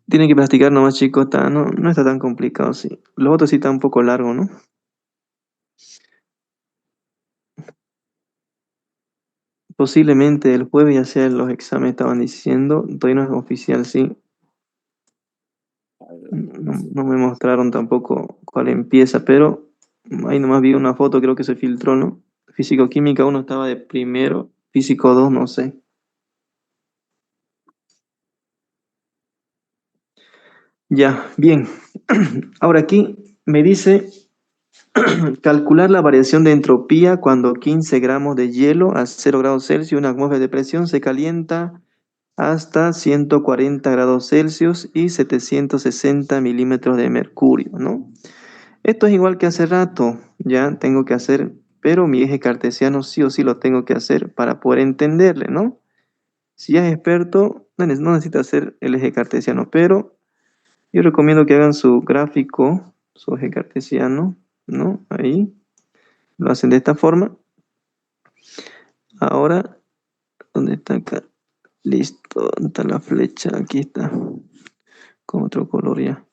Tienen que practicar nomás, chicos. No está tan complicado, sí. Los otros sí están un poco largos, ¿no? Posiblemente el jueves ya sea los exámenes estaban diciendo. Todavía no es oficial, sí. No me mostraron tampoco cuál empieza, pero ahí nomás vi una foto, creo que se filtró, ¿no? Físico-química 1 estaba de primero, físico 2 no sé. Ya, bien. Ahora aquí me dice calcular la variación de entropía cuando 15 gramos de hielo a 0 grados Celsius, una atmósfera de presión, se calienta hasta 140 grados Celsius y 760 milímetros de mercurio, ¿no? Esto es igual que hace rato, ya tengo que hacer, pero mi eje cartesiano sí o sí lo tengo que hacer para poder entenderle, ¿no? Si ya es experto, no necesita hacer el eje cartesiano, pero yo recomiendo que hagan su gráfico, su eje cartesiano, ¿no? Ahí, lo hacen de esta forma. Ahora, ¿dónde está acá? Listo, ¿dónde está la flecha? Aquí está, con otro color ya.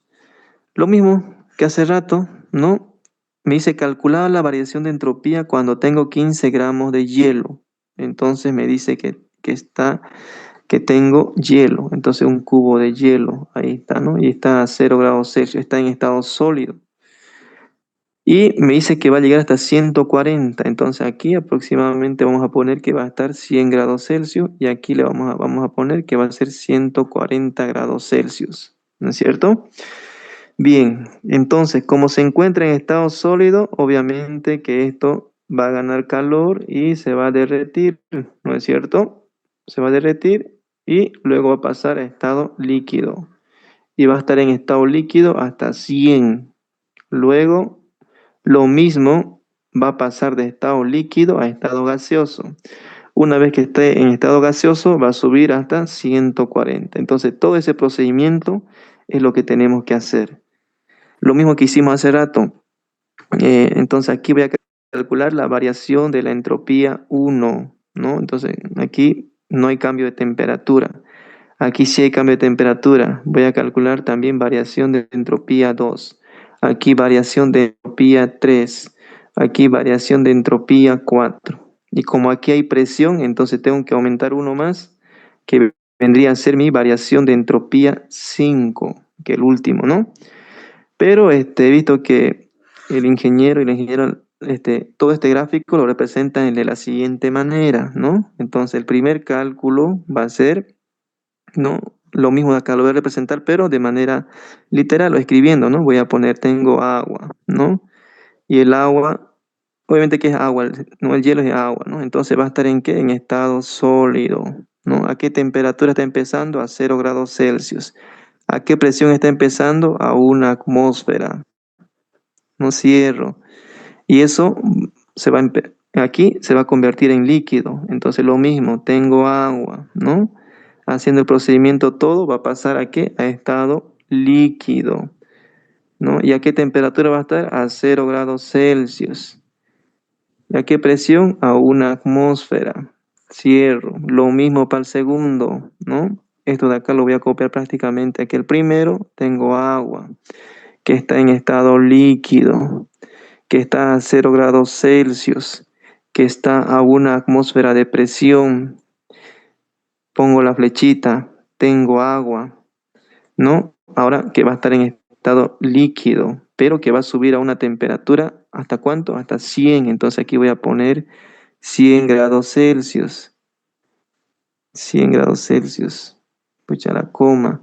Lo mismo que hace rato, ¿no? Me dice calcular la variación de entropía cuando tengo 15 gramos de hielo. Entonces me dice que tengo hielo. Entonces un cubo de hielo, ahí está, ¿no? Y está a 0 grados Celsius, está en estado sólido. Y me dice que va a llegar hasta 140. Entonces aquí aproximadamente vamos a poner que va a estar 100 grados Celsius y aquí le vamos a poner que va a ser 140 grados Celsius. ¿No es cierto? Bien, entonces como se encuentra en estado sólido, obviamente que esto va a ganar calor y se va a derretir, ¿no es cierto? Se va a derretir y luego va a pasar a estado líquido. Y va a estar en estado líquido hasta 100. Luego lo mismo va a pasar de estado líquido a estado gaseoso. Una vez que esté en estado gaseoso, va a subir hasta 140. Entonces, todo ese procedimiento es lo que tenemos que hacer. Lo mismo que hicimos hace rato. Entonces, aquí voy a calcular la variación de la entropía 1, ¿no? Entonces, aquí no hay cambio de temperatura. Aquí sí hay cambio de temperatura. Voy a calcular también variación de entropía 2. Aquí variación de entropía 3. Aquí variación de entropía 4. Y como aquí hay presión, entonces tengo que aumentar uno más, que vendría a ser mi variación de entropía 5, que el último, ¿no? Pero he visto que el ingeniero y la ingeniera, todo este gráfico lo representan de la siguiente manera, ¿no? Entonces el primer cálculo va a ser, ¿no? Lo mismo de acá lo voy a representar, pero de manera literal o escribiendo, ¿no? Voy a poner tengo agua, ¿no? Y el agua, obviamente que es agua, ¿no? El hielo es agua, ¿no? Entonces va a estar ¿en qué? En estado sólido, ¿no? ¿A qué temperatura está empezando? A 0 grados Celsius. ¿A qué presión está empezando? A una atmósfera, ¿no? Cierro. Y eso aquí se va a convertir en líquido. Entonces lo mismo, tengo agua, ¿no? Haciendo el procedimiento todo va a pasar ¿a qué? A estado líquido, ¿no? ¿Y a qué temperatura va a estar? A 0 grados Celsius. ¿Y a qué presión? A una atmósfera. Cierro. Lo mismo para el segundo, ¿no? Esto de acá lo voy a copiar prácticamente. Aquí el primero tengo agua, que está en estado líquido, que está a 0 grados Celsius, que está a una atmósfera de presión. Pongo la flechita, tengo agua, ¿no? Ahora que va a estar en estado líquido, pero que va a subir a una temperatura, ¿hasta cuánto? Hasta 100. Entonces aquí voy a poner 100 grados Celsius. 100 grados Celsius. Pucha la coma.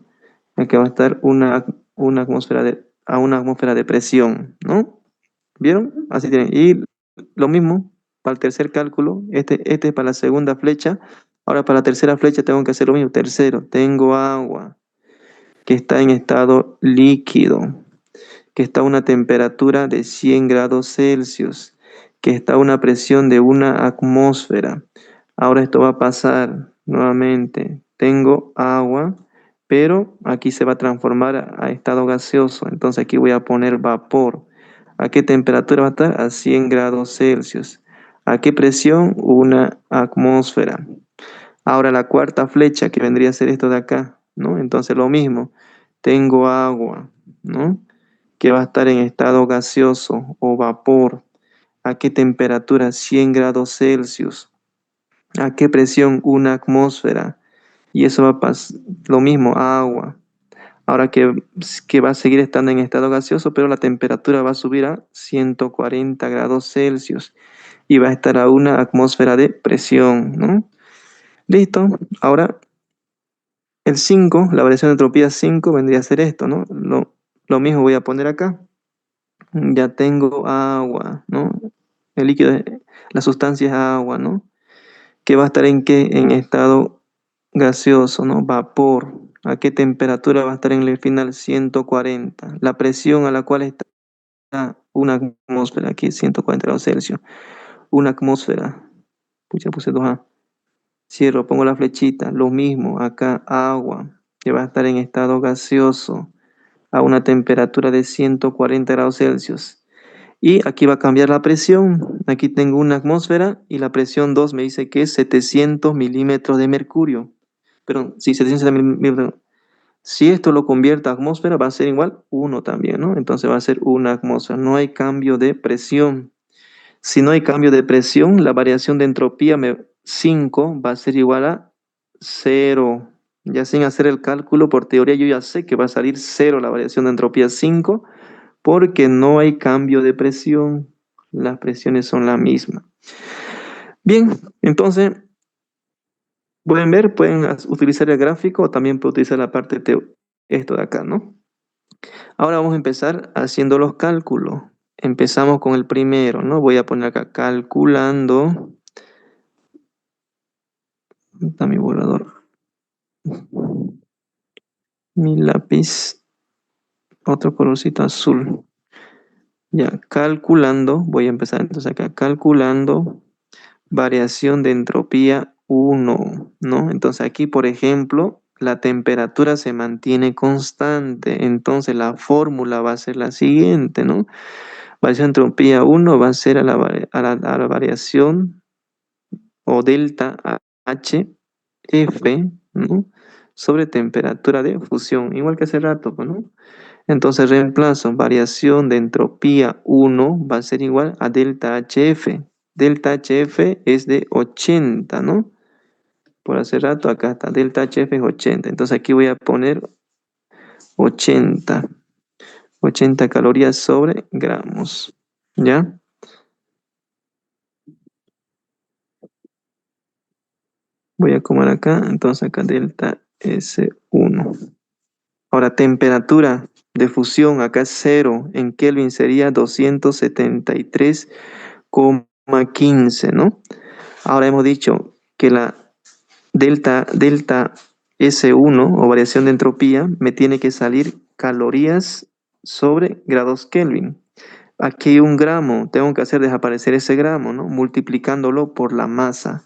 Aquí va a estar una atmósfera a una atmósfera de presión, ¿no? ¿Vieron? Así tienen. Y lo mismo para el tercer cálculo. Este es para la segunda flecha. Ahora para la tercera flecha tengo que hacer lo mismo. Tercero, tengo agua que está en estado líquido, que está a una temperatura de 100 grados Celsius, que está a una presión de una atmósfera. Ahora esto va a pasar nuevamente. Tengo agua, pero aquí se va a transformar a estado gaseoso. Entonces aquí voy a poner vapor. ¿A qué temperatura va a estar? A 100 grados Celsius. ¿A qué presión? Una atmósfera. Ahora la cuarta flecha, que vendría a ser esto de acá, ¿no? Entonces lo mismo, tengo agua, ¿no? Que va a estar en estado gaseoso o vapor. ¿A qué temperatura? 100 grados Celsius. ¿A qué presión? Una atmósfera. Y eso va a pasar, lo mismo, agua. Ahora que va a seguir estando en estado gaseoso, pero la temperatura va a subir a 140 grados Celsius y va a estar a una atmósfera de presión, ¿no? Listo. Ahora El 5, la variación de entropía 5 vendría a ser esto, ¿no? Lo mismo voy a poner acá. Ya tengo agua, ¿no? El líquido, la sustancia es agua, ¿no? ¿Que va a estar en qué? En estado gaseoso, ¿no? Vapor. ¿A qué temperatura va a estar en el final? 140. La presión a la cual está una atmósfera, aquí 140 grados Celsius. Una atmósfera. Pucha, puse 2A. Cierro, pongo la flechita. Lo mismo, acá agua, que va a estar en estado gaseoso a una temperatura de 140 grados Celsius. Y aquí va a cambiar la presión. Aquí tengo una atmósfera y la presión 2 me dice que es 700 milímetros de mercurio. Pero sí, 700 milímetros. Si esto lo convierte a atmósfera, va a ser igual 1 también, ¿no? Entonces va a ser una atmósfera. No hay cambio de presión. Si no hay cambio de presión, la variación de entropía 5 va a ser igual a 0. Ya sin hacer el cálculo, por teoría yo ya sé que va a salir 0 la variación de entropía 5 porque no hay cambio de presión. Las presiones son la misma. Bien, entonces, pueden ver, pueden utilizar el gráfico o también pueden utilizar la parte esto de acá, ¿no? Ahora vamos a empezar haciendo los cálculos. Empezamos con el primero, ¿no? Voy a poner acá calculando. ¿Dónde está mi borrador? Mi lápiz, otro colorcito azul. Ya, calculando, voy a empezar entonces acá, calculando variación de entropía 1, ¿no? Entonces aquí, por ejemplo, la temperatura se mantiene constante, entonces la fórmula va a ser la siguiente, ¿no? Variación de entropía 1 va a ser a la variación o delta H F, ¿no? Sobre temperatura de fusión, igual que hace rato, pues, ¿no? Entonces reemplazo variación de entropía 1 va a ser igual a delta HF. Delta HF es de 80, ¿no? Por hace rato acá está, delta HF es 80. Entonces aquí voy a poner 80. 80 calorías sobre gramos, ¿ya? Voy a comer acá, entonces acá delta S1. Ahora, temperatura de fusión, acá es 0, en Kelvin sería 273,15, ¿no? Ahora hemos dicho que la delta S1 o variación de entropía me tiene que salir calorías sobre grados Kelvin. Aquí hay un gramo, tengo que hacer desaparecer ese gramo, ¿no? Multiplicándolo por la masa.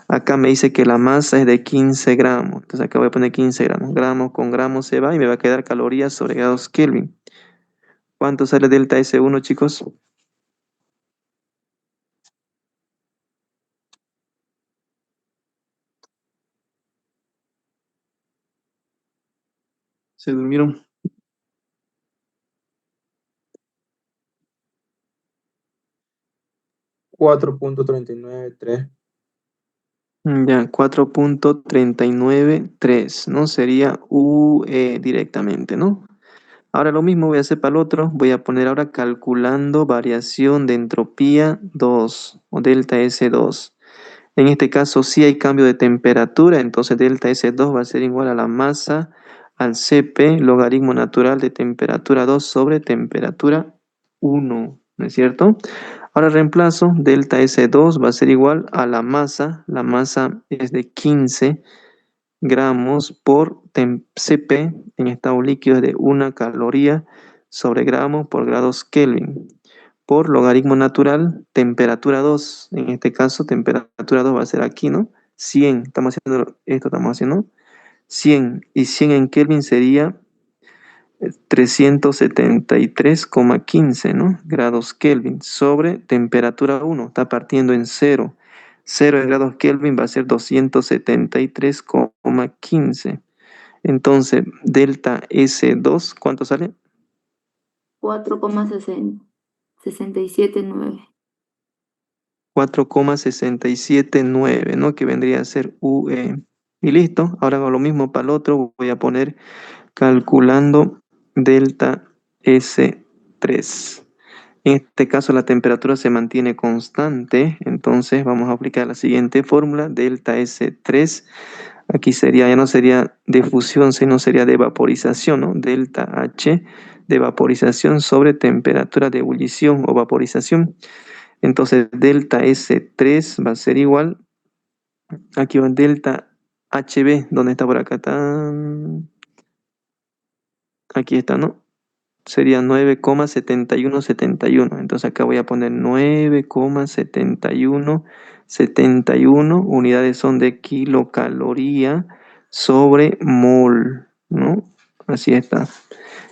Acá me dice que la masa es de 15 gramos. Entonces acá voy a poner 15 gramos. Gramos con gramos se va y me va a quedar calorías sobre grados Kelvin. ¿Cuánto sale delta S1, chicos? ¿Se durmieron? 4.393. Ya, 4,393, ¿no? Sería UE directamente, ¿no? Ahora lo mismo voy a hacer para el otro. Voy a poner ahora calculando variación de entropía 2 o delta S2. En este caso sí hay cambio de temperatura, entonces delta S2 va a ser igual a la masa al Cp logaritmo natural de temperatura 2 sobre temperatura 1, ¿no es cierto? Ahora reemplazo, delta S2 va a ser igual a la masa es de 15 gramos por Cp en estado líquido es de 1 caloría sobre gramos por grados Kelvin por logaritmo natural, temperatura 2, en este caso temperatura 2 va a ser aquí, ¿no? 100, estamos haciendo esto, estamos haciendo 100, y 100 en Kelvin sería 373,15, ¿no? Grados Kelvin sobre temperatura 1, está partiendo en 0. 0 en grados Kelvin va a ser 273,15. Entonces, delta S2, ¿cuánto sale? 4,679. 4,679, ¿no? Que vendría a ser UE. Y listo, ahora hago lo mismo para el otro, voy a poner calculando delta S3. En este caso la temperatura se mantiene constante, entonces vamos a aplicar la siguiente fórmula, delta S3 Aquí sería, ya no sería de fusión, sino sería de vaporización, ¿no? Delta H de vaporización sobre temperatura de ebullición o vaporización. Entonces, delta S3 va a ser igual. Aquí va delta HB. ¿Dónde está por acá? Aquí está, ¿no? Sería 9,7171. Entonces acá voy a poner 9,7171. Unidades son de kilocaloría sobre mol, ¿no? Así está.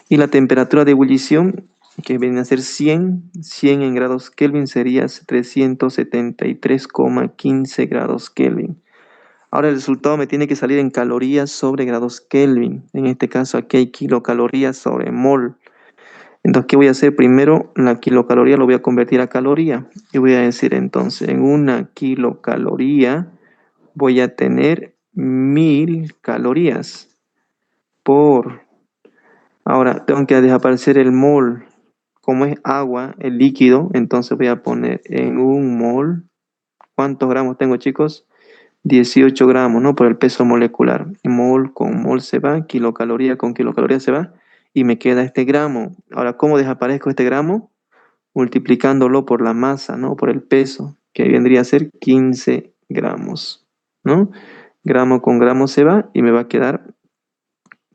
Y la temperatura de ebullición, que viene a ser 100 en grados Kelvin, sería 373,15 grados Kelvin. Ahora el resultado me tiene que salir en calorías sobre grados Kelvin. En este caso aquí hay kilocalorías sobre mol. Entonces, ¿qué voy a hacer? Primero, la kilocaloría lo voy a convertir a caloría. Y voy a decir entonces, en una kilocaloría voy a tener 1000 calorías por... Ahora, tengo que desaparecer el mol. Como es agua, el líquido, entonces voy a poner en un mol. ¿Cuántos gramos tengo, chicos? 18 gramos, ¿no? Por el peso molecular. Mol con mol se va, kilocaloría con kilocaloría se va, y me queda este gramo. Ahora, ¿cómo desaparezco este gramo? Multiplicándolo por la masa, ¿no? Por el peso, que vendría a ser 15 gramos, ¿no? Gramo con gramo se va y me va a quedar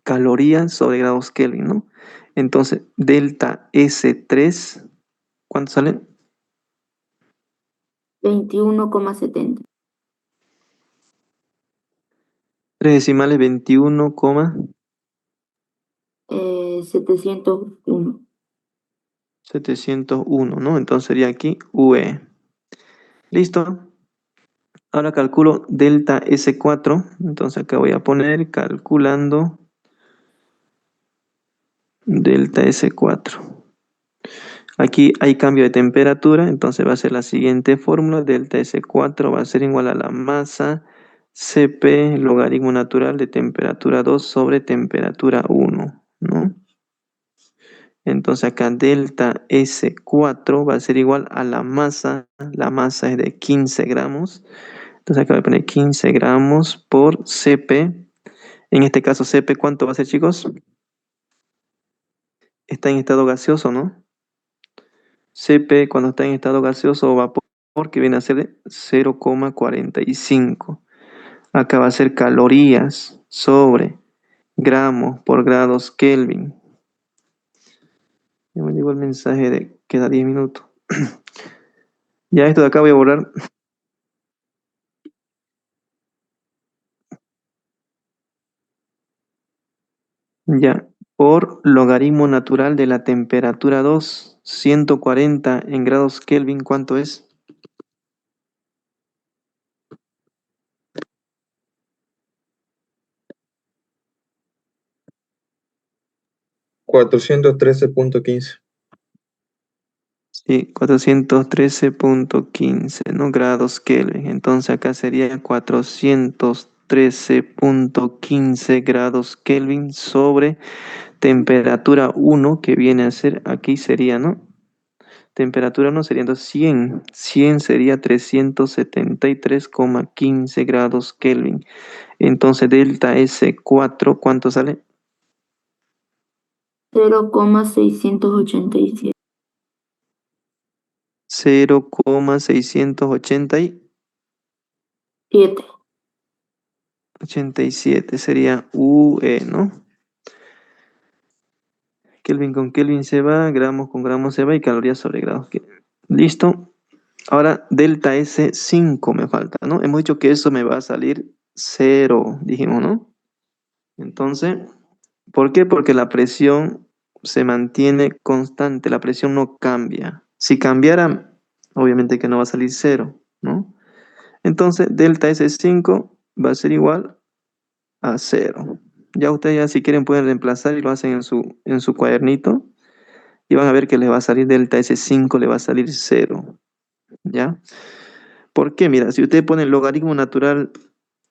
calorías sobre grados Kelvin, ¿no? Entonces, delta S3, ¿cuánto sale? 21,70. 3 decimales, 21, 701. 701, ¿no? Entonces sería aquí UE. ¿Listo? Ahora calculo delta S4. Entonces acá voy a poner calculando delta S4. Aquí hay cambio de temperatura, entonces va a ser la siguiente fórmula. Delta S4 va a ser igual a la masa Cp logaritmo natural de temperatura 2 sobre temperatura 1, ¿no? Entonces acá delta S4 va a ser igual a la masa es de 15 gramos. Entonces acá voy a poner 15 gramos por Cp. En este caso Cp, ¿cuánto va a ser, chicos? Está en estado gaseoso, ¿no? Cp cuando está en estado gaseoso o vapor, que viene a ser de 0,45. Acá va a ser calorías sobre gramos por grados Kelvin. Ya me llegó el mensaje de queda 10 minutos. Ya esto de acá voy a borrar. Ya, por logaritmo natural de la temperatura 2, 140 en grados Kelvin, ¿cuánto es? 413,15. Sí, 413,15, ¿no? Grados Kelvin. Entonces acá sería 413,15 grados Kelvin sobre temperatura 1, que viene a ser, aquí sería, ¿no? Temperatura 1 sería entonces 100. 100 sería 373,15 grados Kelvin. Entonces delta S4, ¿cuánto sale? 0,687. 0,687 sería UE, ¿no? Kelvin con Kelvin se va, gramos con gramos se va y calorías sobre grados. Listo. Ahora delta S5 me falta, ¿no? Hemos dicho que eso me va a salir 0, dijimos, ¿no? Entonces, ¿por qué? Porque la presión se mantiene constante, la presión no cambia. Si cambiara, obviamente que no va a salir 0, ¿no? Entonces, delta S5 va a ser igual a 0. Ya ustedes ya si quieren pueden reemplazar y lo hacen en su cuadernito y van a ver que les va a salir delta S5, le va a salir 0, ¿ya? ¿Por qué? Mira, si ustedes ponen logaritmo natural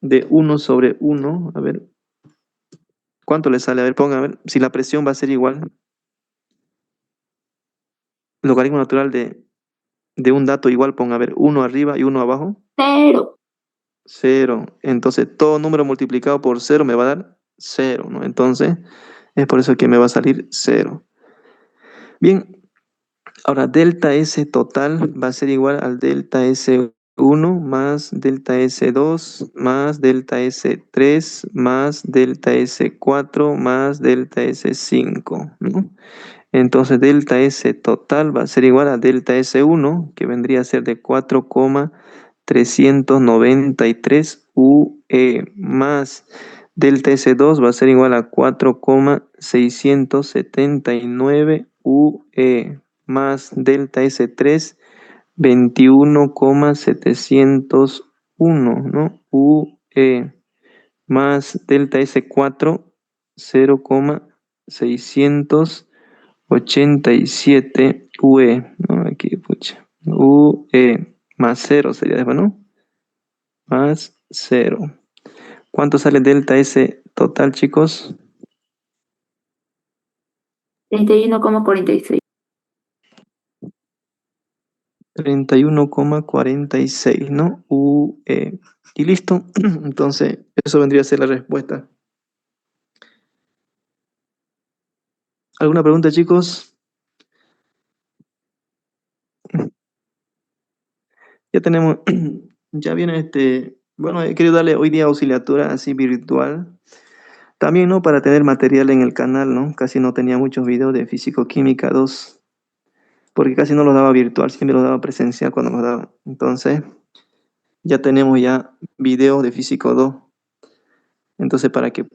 de 1 sobre 1, a ver, ¿cuánto le sale? A ver, pongan, a ver, si la presión va a ser igual, logaritmo natural de un dato igual, pongan, a ver, 1 arriba y 1 abajo. 0. 0. Entonces, todo número multiplicado por 0 me va a dar 0, ¿no? Entonces, es por eso que me va a salir 0. Bien, ahora delta S total va a ser igual al delta S1 más delta S2 más delta S3 más delta S4 más delta S5, ¿no? Entonces delta S total va a ser igual a delta S1, que vendría a ser de 4,393 UE, más delta S2 va a ser igual a 4,679 UE, más delta S3, 21,701, ¿no? UE, más delta S4, 0,687 UE, ¿no? Aquí, pucha. UE más 0 sería después, ¿no? Más 0. ¿Cuánto sale delta S total, chicos? 31,46. 31,46, ¿no? UE. Y listo. Entonces, eso vendría a ser la respuesta. ¿Alguna pregunta, chicos? Ya tenemos, ya viene bueno, he querido darle hoy día auxiliatura así virtual. También, ¿no? Para tener material en el canal, ¿no? Casi no tenía muchos videos de Físico-Química 2, porque casi no los daba virtual, siempre los daba presencial cuando los daba. Entonces, ya tenemos ya videos de Físico 2. Entonces, para que